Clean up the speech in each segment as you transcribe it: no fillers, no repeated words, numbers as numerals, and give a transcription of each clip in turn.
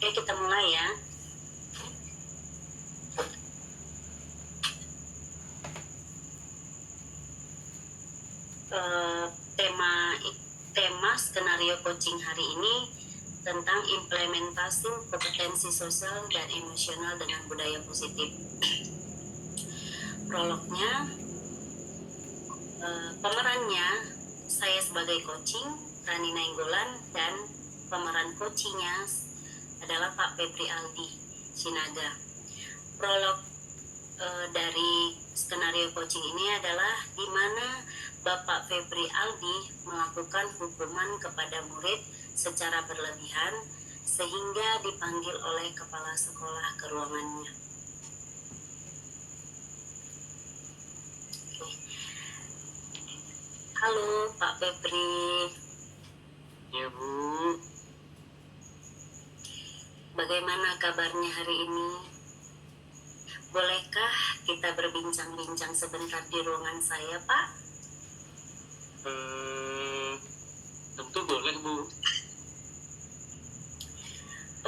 Oke, kita mulai ya. Tema skenario coaching hari ini tentang implementasi kompetensi sosial dan emosional dengan budaya positif. Prolognya, pemerannya saya sebagai coaching, Rani Nainggolan, dan pemeran coachingnya adalah Pak Febri Aldi Sinaga. Prolog dari skenario coaching ini adalah di mana Bapak Febri Aldi melakukan hukuman kepada murid secara berlebihan sehingga dipanggil oleh kepala sekolah ke ruangannya. Oke. Halo Pak Febri. Ya Bu. Bagaimana kabarnya hari ini? Bolehkah kita berbincang-bincang sebentar di ruangan saya, Pak? Tentu boleh Bu.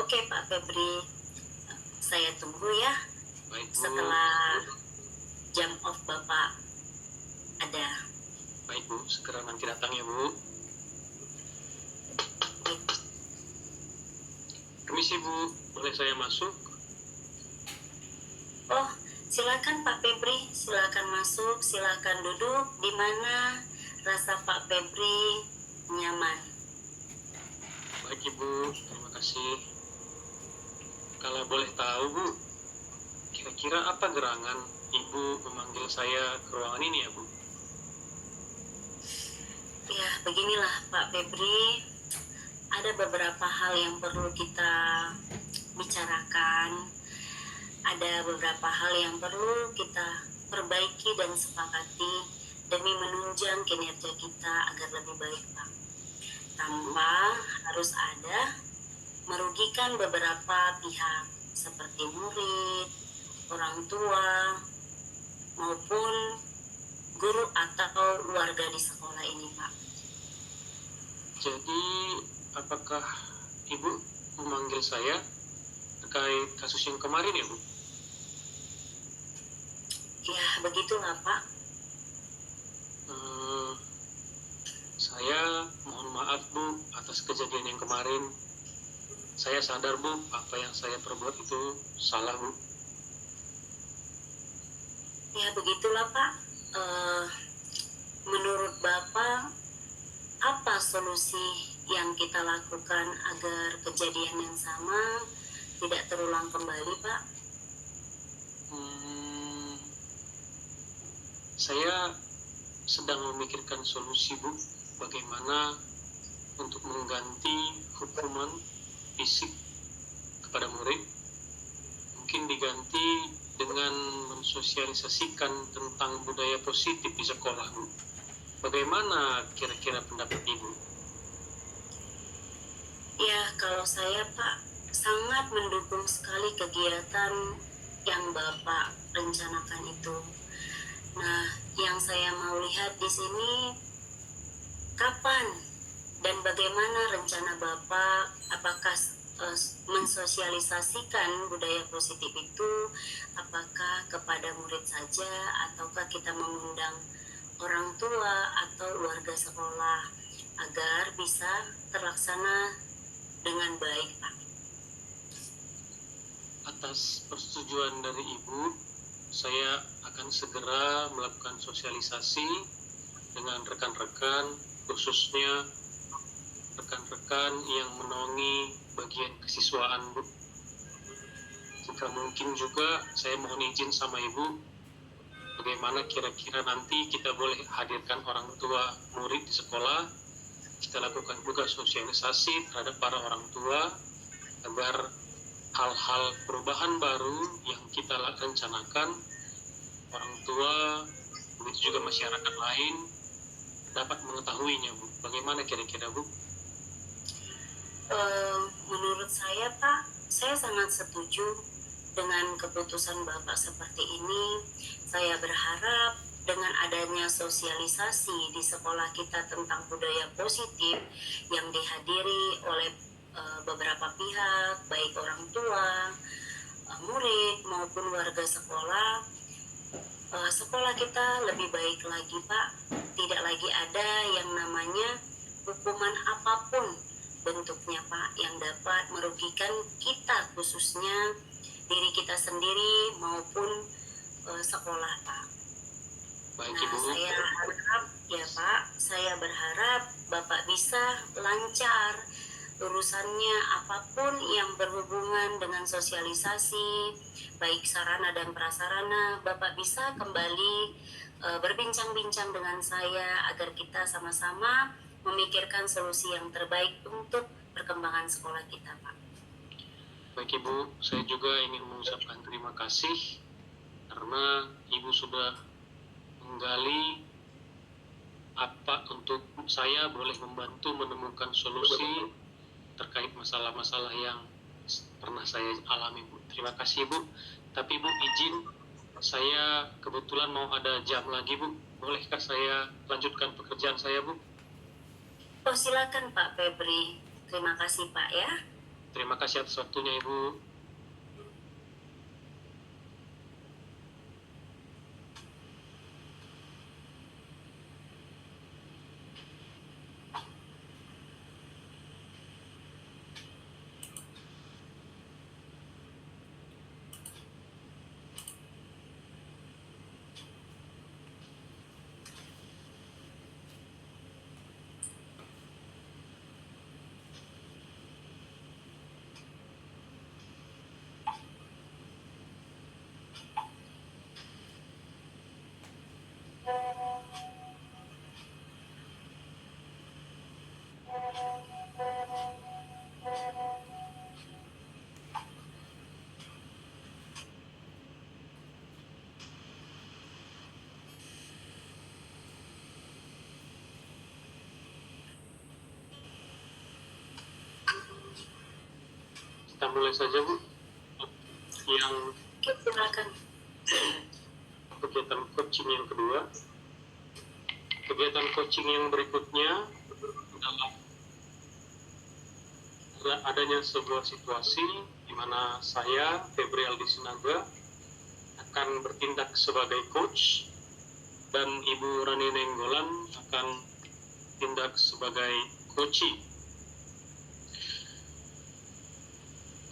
Oke Pak Febri, saya tunggu ya. Baik Bu. Setelah jam off Bapak ada. Baik Bu, segera nanti datang ya Bu. Permisi Bu, boleh saya masuk? Oh, silakan Pak Febri, silakan masuk, silakan duduk di mana rasa Pak Febri nyaman. Baik Ibu, terima kasih. Kalau boleh tahu Bu, kira-kira apa gerangan Ibu memanggil saya ke ruangan ini ya Bu? Ya, beginilah Pak Febri, ada beberapa hal yang perlu kita bicarakan, ada beberapa hal yang perlu kita perbaiki dan sepakati demi menunjang kinerja kita agar lebih baik, Pak. Tanpa harus ada merugikan beberapa pihak seperti murid, orang tua, maupun guru atau warga di sekolah ini, Pak. Jadi, apakah Ibu memanggil saya terkait kasus yang kemarin ya Bu? Ya, begitulah Pak. Saya mohon maaf Bu atas kejadian yang kemarin. Saya sadar Bu, apa yang saya perbuat itu salah Bu. Ya, begitulah Pak. Menurut Bapak, apa solusi yang kita lakukan agar kejadian yang sama tidak terulang kembali, Pak? Saya sedang memikirkan solusi Bu, bagaimana untuk mengganti hukuman fisik kepada murid. Mungkin diganti dengan mensosialisasikan tentang budaya positif di sekolah Bu. Bagaimana kira-kira pendapat Ibu? Ya, kalau saya Pak sangat mendukung sekali kegiatan yang Bapak rencanakan itu. Nah, yang saya mau lihat di sini, kapan dan bagaimana rencana Bapak, apakah mensosialisasikan budaya positif itu, apakah kepada murid saja, ataukah kita mengundang orang tua atau warga sekolah agar bisa terlaksana dengan baik, Pak. Atas persetujuan dari Ibu, saya akan segera melakukan sosialisasi dengan rekan-rekan, khususnya rekan-rekan yang menaungi bagian kesiswaan Bu. Jika mungkin juga saya mohon izin sama Ibu, bagaimana kira-kira nanti kita boleh hadirkan orang tua murid di sekolah. Kita lakukan juga sosialisasi terhadap para orang tua agar hal-hal perubahan baru yang kita rencanakan, orang tua, begitu juga masyarakat lain dapat mengetahuinya Bu. Bagaimana kira-kira Bu? Menurut saya Pak, saya sangat setuju dengan keputusan Bapak seperti ini. Saya berharap dengan adanya sosialisasi di sekolah kita tentang budaya positif yang dihadiri oleh beberapa pihak, baik orang tua, murid maupun warga sekolah. Sekolah kita lebih baik lagi Pak, tidak lagi ada yang namanya hukuman apapun bentuknya Pak yang dapat merugikan kita, khususnya diri kita sendiri maupun sekolah Pak. Baik Nah, Ibu. saya harap ya Pak, saya berharap Bapak bisa lancar urusannya, apapun yang berhubungan dengan sosialisasi, baik sarana dan prasarana, Bapak bisa kembali berbincang-bincang dengan saya agar kita sama-sama memikirkan solusi yang terbaik untuk perkembangan sekolah kita, Pak. Baik Ibu, saya juga ingin mengucapkan terima kasih karena Ibu sudah menggali apa untuk saya boleh membantu menemukan solusi terkait masalah-masalah yang pernah saya alami, Bu. Terima kasih, Bu. Tapi Bu, izin, saya kebetulan mau ada jam lagi, Bu. Bolehkah saya lanjutkan pekerjaan saya, Bu? Oh, silakan Pak Febri. Terima kasih Pak ya. Terima kasih atas waktunya, Ibu. Kita mulai saja, Bu. Yang Oke, silakan. kegiatan coaching yang kedua. Kegiatan coaching yang berikutnya adalah adanya sebuah situasi di mana saya, Febri Aldi Sinaga, akan bertindak sebagai coach dan Ibu Rani Nenggolan akan tindak sebagai coachee.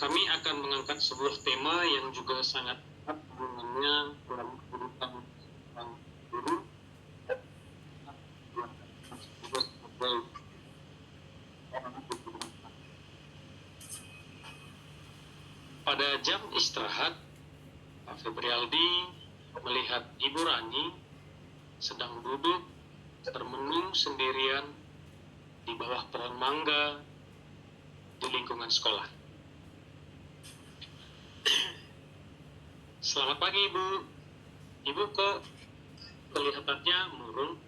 Kami akan mengangkat sebuah tema yang juga sangat erat hubungannya dalam kehidupan seorang guru. Pada jam istirahat, Pak Febri Aldi melihat Ibu Rani sedang duduk termenung sendirian di bawah pohon mangga di lingkungan sekolah. Selamat pagi, Ibu. Ibu kok kelihatannya murung?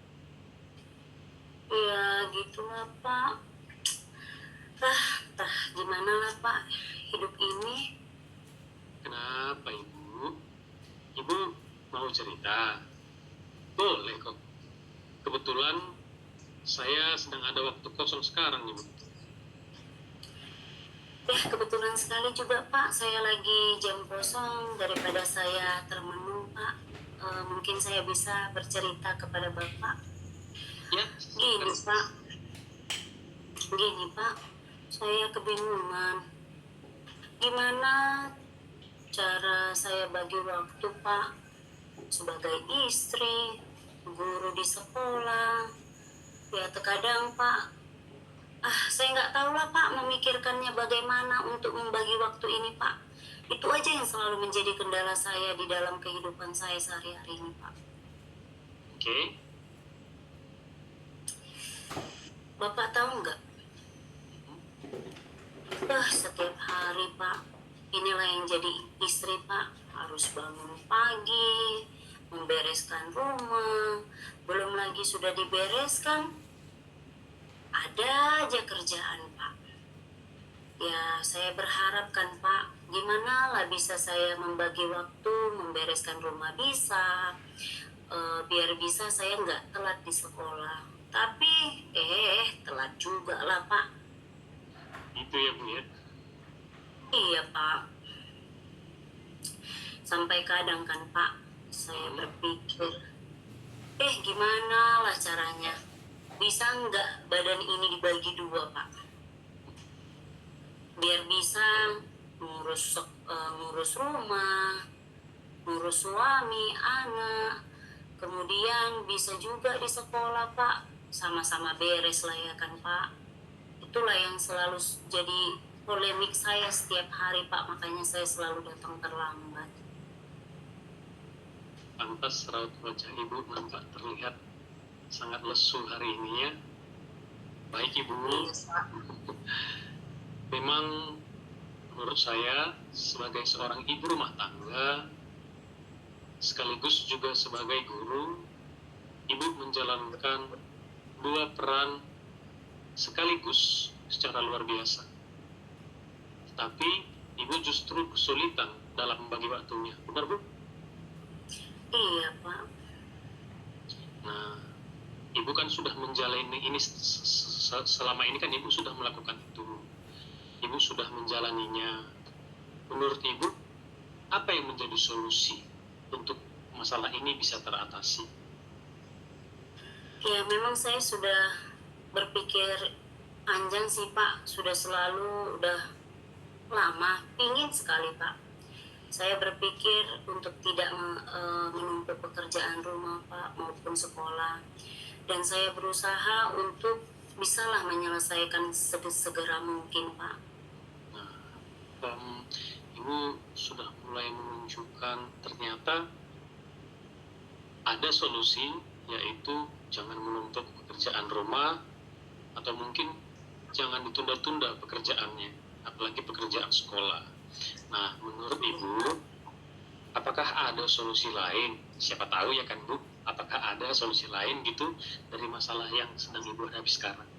Ya gitulah Pak. Gimana lah Pak hidup ini. Kenapa, Ibu? Ibu mau cerita? Boleh kok. Kebetulan saya sedang ada waktu kosong sekarang, Ibu. Kebetulan sekali juga Pak, saya lagi jam kosong. Daripada saya termenung Pak, mungkin saya bisa bercerita kepada Bapak. Ya, Gini Pak, saya kebingungan. Gimana cara saya bagi waktu Pak, sebagai istri, guru di sekolah. Ya terkadang Pak, saya nggak tahu lah Pak memikirkannya bagaimana untuk membagi waktu ini Pak. Itu aja yang selalu menjadi kendala saya di dalam kehidupan saya sehari-hari ini Pak. Oke. Bapak tahu nggak? Setiap hari Pak, inilah yang jadi istri Pak. Harus bangun pagi, membereskan rumah, belum lagi sudah dibereskan, ada aja kerjaan Pak. Ya saya berharap kan Pak, gimana lah bisa saya membagi waktu, membereskan rumah bisa, biar bisa saya nggak telat di sekolah. Tapi telat juga lah Pak. Itu ya, Bu ya. Iya Pak, sampai kadang kan Pak saya berpikir, gimana lah caranya, bisa nggak badan ini dibagi dua Pak, biar bisa ngurus rumah, ngurus suami, anak, kemudian bisa juga di sekolah Pak, sama-sama beres lah ya kan Pak. Itulah yang selalu jadi polemik saya setiap hari Pak, makanya saya selalu datang terlambat. Pantas raut wajah ibu nampak terlihat sangat lesu hari ini ya. Baik ibu, memang menurut saya sebagai seorang ibu rumah tangga sekaligus juga sebagai guru, ibu menjalankan dua peran sekaligus secara luar biasa. Tetapi ibu justru kesulitan dalam membagi waktunya, benar bu? Iya Pak. Nah, ibu kan sudah menjalani ini selama ini kan ibu sudah melakukan itu. Ibu sudah menjalaninya. Menurut ibu, apa yang menjadi solusi untuk masalah ini bisa teratasi? Ya memang saya sudah berpikir panjang sih Pak, sudah selalu udah lama pingin sekali Pak. Saya berpikir untuk tidak menumpuk pekerjaan rumah Pak maupun sekolah, dan saya berusaha untuk bisalah menyelesaikan segera mungkin Pak. Nah, ibu sudah mulai menunjukkan ternyata ada solusi, yaitu jangan menumpuk pekerjaan rumah, atau mungkin jangan ditunda-tunda pekerjaannya, apalagi pekerjaan sekolah. Nah, menurut ibu, apakah ada solusi lain? Siapa tahu ya kan bu, apakah ada solusi lain gitu dari masalah yang sedang ibu hadapi sekarang?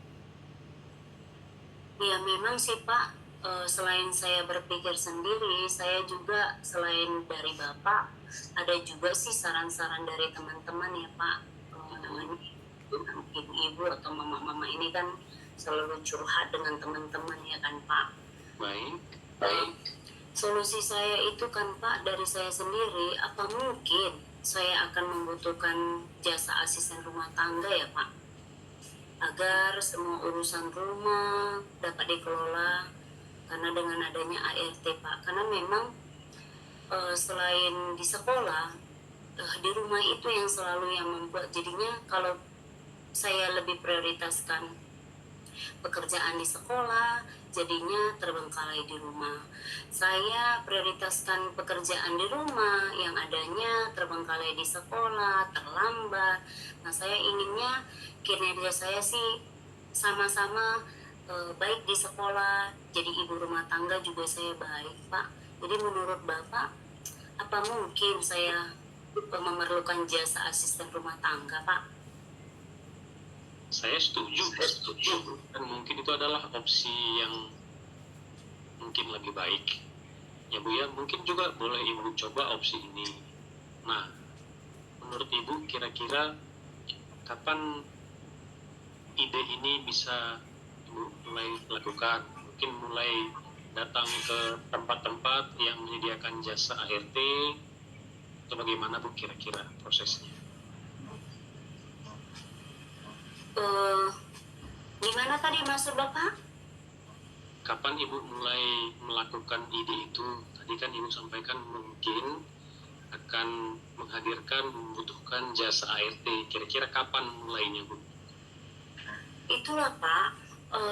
Ya memang sih Pak, selain saya berpikir sendiri, saya juga selain dari Bapak, ada juga sih saran-saran dari teman-teman ya Pak. Namanya ibu-ibu atau mama-mama ini kan selalu curhat dengan teman-teman ya kan Pak. Baik. Solusi saya itu kan Pak dari saya sendiri, apa mungkin saya akan membutuhkan jasa asisten rumah tangga ya Pak, agar semua urusan rumah dapat dikelola, karena dengan adanya ART Pak, karena memang selain di sekolah, di rumah itu yang selalu yang membuat jadinya kalau saya lebih prioritaskan pekerjaan di sekolah, jadinya terbengkalai di rumah. Saya prioritaskan pekerjaan di rumah, yang adanya terbengkalai di sekolah, terlambat. Nah, saya inginnya kinerja saya sih sama-sama baik di sekolah, jadi ibu rumah tangga juga saya baik, Pak. Jadi menurut Bapak, apa mungkin saya memerlukan jasa asisten rumah tangga, Pak? Saya setuju, dan mungkin itu adalah opsi yang mungkin lebih baik ya bu ya. Mungkin juga boleh ibu coba opsi ini. Nah, menurut ibu kira-kira kapan ide ini bisa ibu mulai lakukan? Mungkin mulai datang ke tempat-tempat yang menyediakan jasa ART, atau bagaimana bu kira-kira prosesnya? Gimana tadi maksud Bapak? Kapan ibu mulai melakukan ide itu? Tadi kan ibu sampaikan mungkin akan menghadirkan, membutuhkan jasa ART. Kira-kira kapan mulainya bu? Itulah Pak,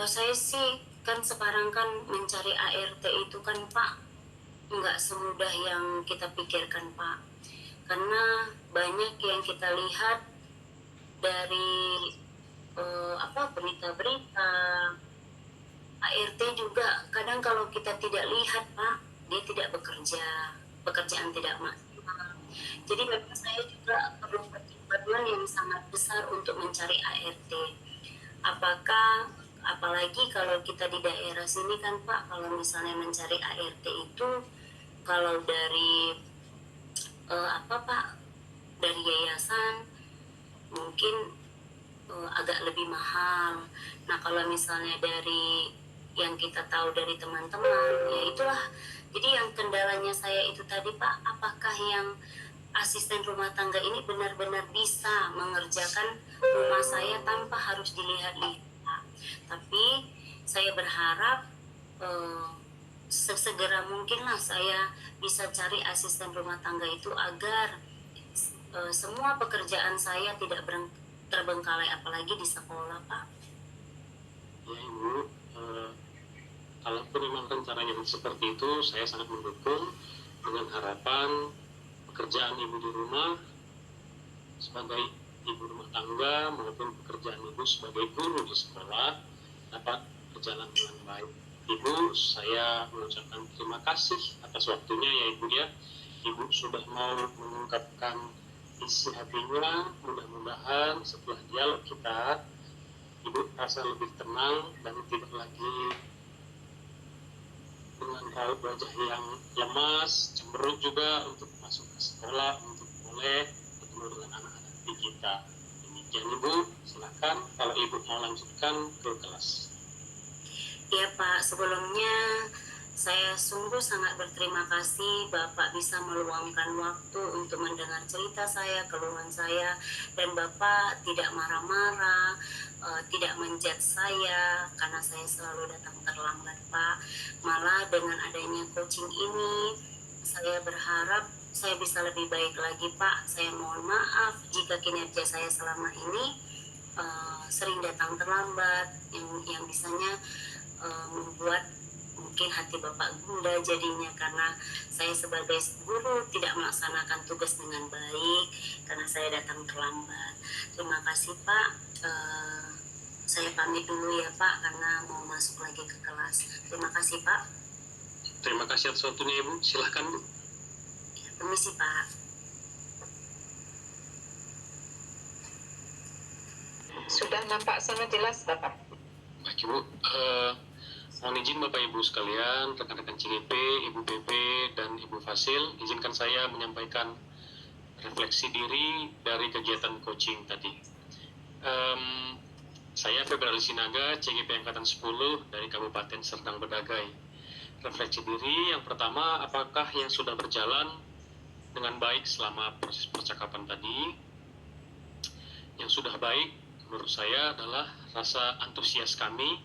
saya sih kan sekarang kan mencari ART itu kan Pak nggak semudah yang kita pikirkan Pak, karena banyak yang kita lihat dari berita-berita. ART juga kadang kalau kita tidak lihat Pak, dia tidak bekerja, pekerjaan tidak maksimal. Jadi memang saya juga perlu pertimbangan yang sangat besar untuk mencari ART. Apalagi kalau kita di daerah sini kan Pak, kalau misalnya mencari ART itu kalau dari dari yayasan mungkin agak lebih mahal. Nah kalau misalnya dari yang kita tahu dari teman-teman, ya itulah. Jadi yang kendalanya saya itu tadi Pak, apakah yang asisten rumah tangga ini benar-benar bisa mengerjakan rumah saya tanpa harus dilihat-lihat. Tapi saya berharap sesegera mungkinlah saya bisa cari asisten rumah tangga itu agar semua pekerjaan saya tidak terbengkalai, apalagi di sekolah Pak. Ya Ibu, kalaupun memang rencananya seperti itu, saya sangat mendukung, dengan harapan pekerjaan Ibu di rumah sebagai ibu rumah tangga maupun pekerjaan Ibu sebagai guru di sekolah dapat berjalan dengan baik. Ibu, saya mengucapkan terima kasih atas waktunya ya Ibu ya. Ibu sudah mau mengungkapkan isi hatinya. Mudah-mudahan setelah dialog kita, Ibu rasa lebih tenang dan tidak lagi dengan raut wajah yang lemas, cemberut juga untuk masuk ke sekolah, untuk boleh bertemu dengan anak-anak di kita. Demikian Ibu, silakan kalau Ibu mau lanjutkan ke kelas. Ya Pak, sebelumnya saya sungguh sangat berterima kasih Bapak bisa meluangkan waktu untuk mendengar cerita saya, keluhan saya, dan Bapak tidak marah-marah, tidak menjudge saya karena saya selalu datang terlambat Pak. Malah dengan adanya coaching ini, saya berharap saya bisa lebih baik lagi Pak. Saya mohon maaf jika kinerja saya selama ini sering datang terlambat, yang bisanya membuat mungkin hati Bapak gundah jadinya karena saya sebagai guru tidak melaksanakan tugas dengan baik karena saya datang terlambat. Terima kasih Pak. Saya pamit dulu ya Pak karena mau masuk lagi ke kelas. Terima kasih Pak. Terima kasih atas waktunya Ibu. Silahkan Bu. Permisi Pak. Sudah nampak sangat jelas Bapak. Baik Ibu, mohon izin Bapak Ibu sekalian, rekan-rekan CGP, Ibu PP, dan Ibu Fasil, izinkan saya menyampaikan refleksi diri dari kegiatan coaching tadi. Saya Febri Sinaga, CGP Angkatan 10 dari Kabupaten Serdang Bedagai. Refleksi diri yang pertama, apakah yang sudah berjalan dengan baik selama proses percakapan tadi? Yang sudah baik menurut saya adalah rasa antusias kami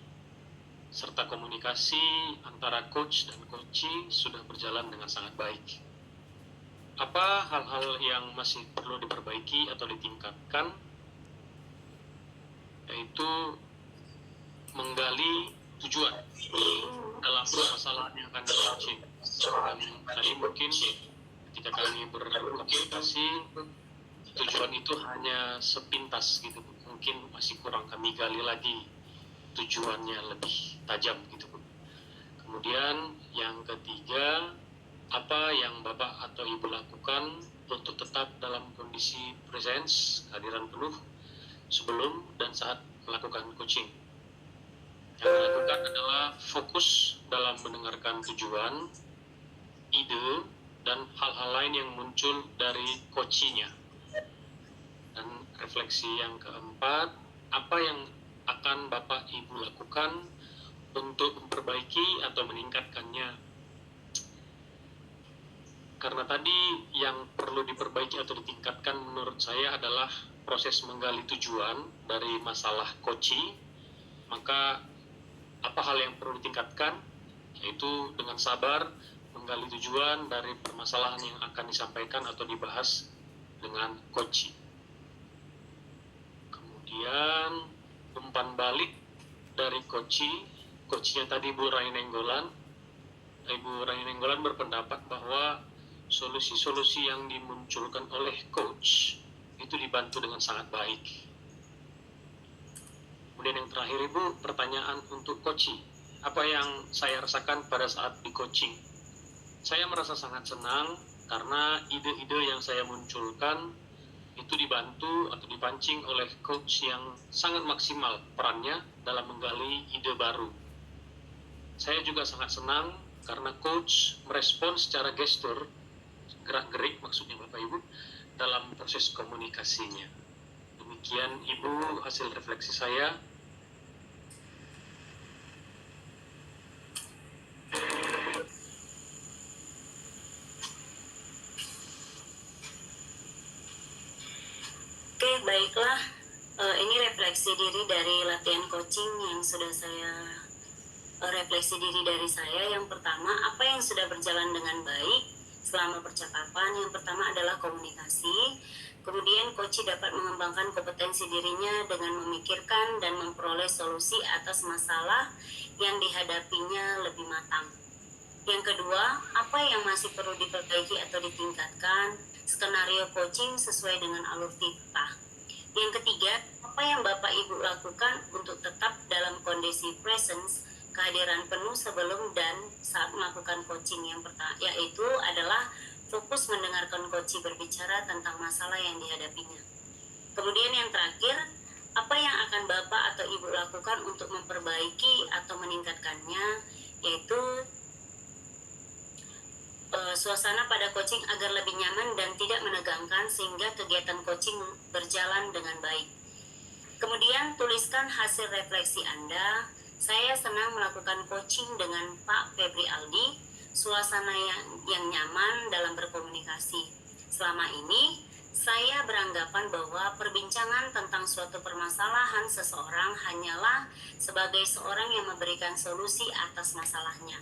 serta komunikasi antara coach dan coachee sudah berjalan dengan sangat baik. Apa hal-hal yang masih perlu diperbaiki atau ditingkatkan? Yaitu menggali tujuan dalam masalah yang akan di-coaching. Dan tadi mungkin ketika kami berkomunikasi, tujuan itu hanya sepintas gitu, mungkin masih kurang kami gali lagi tujuannya lebih tajam gitu Bu. Kemudian yang ketiga, apa yang Bapak atau Ibu lakukan untuk tetap dalam kondisi presence, kehadiran penuh sebelum dan saat melakukan coaching? Yang dilakukan adalah fokus dalam mendengarkan tujuan, ide, dan hal-hal lain yang muncul dari coachee-nya. Dan refleksi yang keempat, apa yang akan Bapak Ibu lakukan untuk memperbaiki atau meningkatkannya? Karena tadi yang perlu diperbaiki atau ditingkatkan menurut saya adalah proses menggali tujuan dari masalah coaching. Maka apa hal yang perlu ditingkatkan? Yaitu dengan sabar menggali tujuan dari permasalahan yang akan disampaikan atau dibahas dengan coaching. Kemudian umpan balik dari coachnya tadi Bu Raini Nenggolan. Ibu Raini Nenggolan berpendapat bahwa solusi-solusi yang dimunculkan oleh coach itu dibantu dengan sangat baik. Kemudian yang terakhir Ibu, pertanyaan untuk coaching. Apa yang saya rasakan pada saat di coaching? Saya merasa sangat senang karena ide-ide yang saya munculkan itu dibantu atau dipancing oleh coach yang sangat maksimal perannya dalam menggali ide baru. Saya juga sangat senang karena coach merespon secara gestur, gerak-gerik maksudnya Bapak Ibu, dalam proses komunikasinya. Demikian Ibu hasil refleksi saya. baiklah. Ini refleksi diri dari latihan coaching yang sudah saya refleksi diri dari saya. Yang pertama, apa yang sudah berjalan dengan baik selama percakapan? Yang pertama adalah komunikasi. Kemudian coach dapat mengembangkan kompetensi dirinya dengan memikirkan dan memperoleh solusi atas masalah yang dihadapinya lebih matang. Yang kedua, apa yang masih perlu diperbaiki atau ditingkatkan? Skenario coaching sesuai dengan alur titah. Yang ketiga, apa yang Bapak Ibu lakukan untuk tetap dalam kondisi presence, kehadiran penuh sebelum dan saat melakukan coaching? Yang pertama yaitu adalah fokus mendengarkan coach berbicara tentang masalah yang dihadapinya. Kemudian yang terakhir, apa yang akan Bapak atau Ibu lakukan untuk memperbaiki atau meningkatkannya, yaitu suasana pada coaching agar lebih nyaman dan tidak menegangkan sehingga kegiatan coaching berjalan dengan baik. Kemudian tuliskan hasil refleksi Anda. Saya senang melakukan coaching dengan Pak Febri Aldi. Suasana yang nyaman dalam berkomunikasi. Selama ini, saya beranggapan bahwa perbincangan tentang suatu permasalahan seseorang hanyalah sebagai seorang yang memberikan solusi atas masalahnya.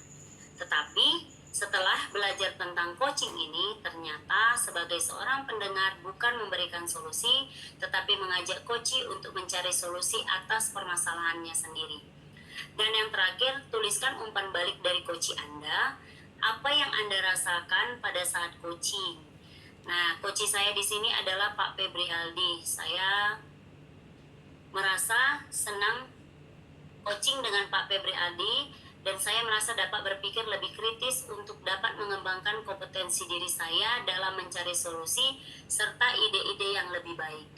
Tetapi, setelah belajar tentang coaching ini, ternyata sebagai seorang pendengar bukan memberikan solusi, tetapi mengajak coach untuk mencari solusi atas permasalahannya sendiri. Dan yang terakhir, tuliskan umpan balik dari coach Anda. Apa yang Anda rasakan pada saat coaching? Nah, coach saya di sini adalah Pak Febri Aldi. Saya merasa senang coaching dengan Pak Febri Aldi dan saya merasa dapat berpikir lebih kritis untuk dapat mengembangkan kompetensi diri saya dalam mencari solusi serta ide-ide yang lebih baik.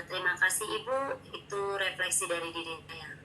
Terima kasih Ibu, itu refleksi dari diri saya.